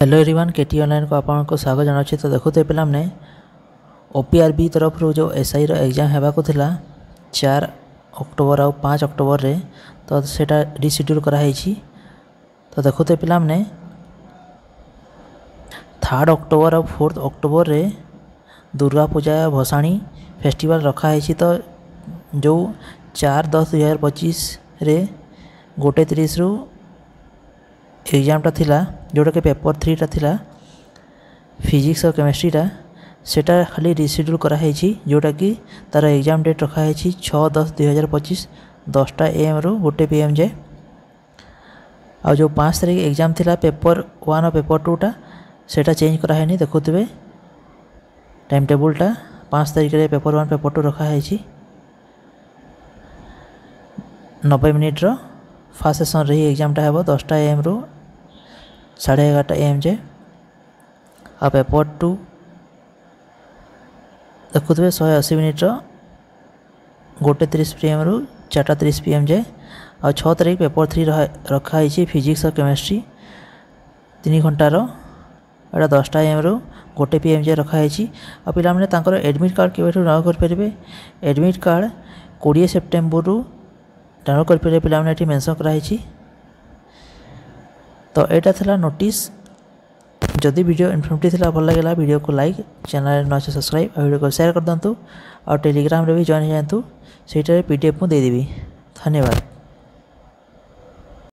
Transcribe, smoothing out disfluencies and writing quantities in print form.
Hello everyone, केटी online को आपको स्वागत जनाऊँ। तो देखते पे ओपीआरबी तरफ जो एसआई एग्जाम होगा 4 अक्टोबर और 5 अक्टोबर रे, तो सेटा रिशेड्यूल कराई। तो देखते पे 3 अक्टोबर और 4 अक्टोबर रे दुर्गा पूजा भसाणी फेस्टिवल रखाई। तो जो 4/10/2025 रे 1:30 रु एग्जामटा थिला, जोटा कि पेपर 3 टा थिला फिजिक्स और केमिस्ट्रीटा, सेटा खाली रिशेड्यूल कराई। जोटा कि तार एग्जाम डेट रखाई 6/10/2025 10टा AM रु 1 PM जाए। आ जो 5 तारीख एग्जाम थिला पेपर 1 और पेपर 2 टा, सेटा चेंज कराई। देखुवे टाइम टेबुलटा 5 तारीख रे पेपर 1 पेपर 2 रखाई 90 मिनिट रो। फास्ट सेसन रही एग्जामटा है 10टा AM रु 11:30 AM जाए। आ पेपर 2 देखुवे 180 मिनिट रो 1:30 PM रु 4:30 PM जाए। आ 6 तारीख पेपर 3 रखाई फिजिक्स और केमिस्ट्री 3 घंटार, एटा 10टा AM रु 1 PM जाए रखाई। आ पिला माने तांकर एडमिट कार्ड केबेठु डाउनलोड कर परिबे। एडमिट कार्ड 20 सेप्टेम्बर रु डाउनलोड कर परिबे पिला माने एठी मेंशन कराई। तो एटा थला नोटिस। जदि वीडियो इन्फॉर्मेटिव थिला, भल लागला वीडियो को लाइक, चैनल न सब्सक्राइब और वीडियो को शेयर कर दंतु। और टेलीग्राम रे भी जॉइन हो जातु, सेटा PDF मु दे देबी। धन्यवाद।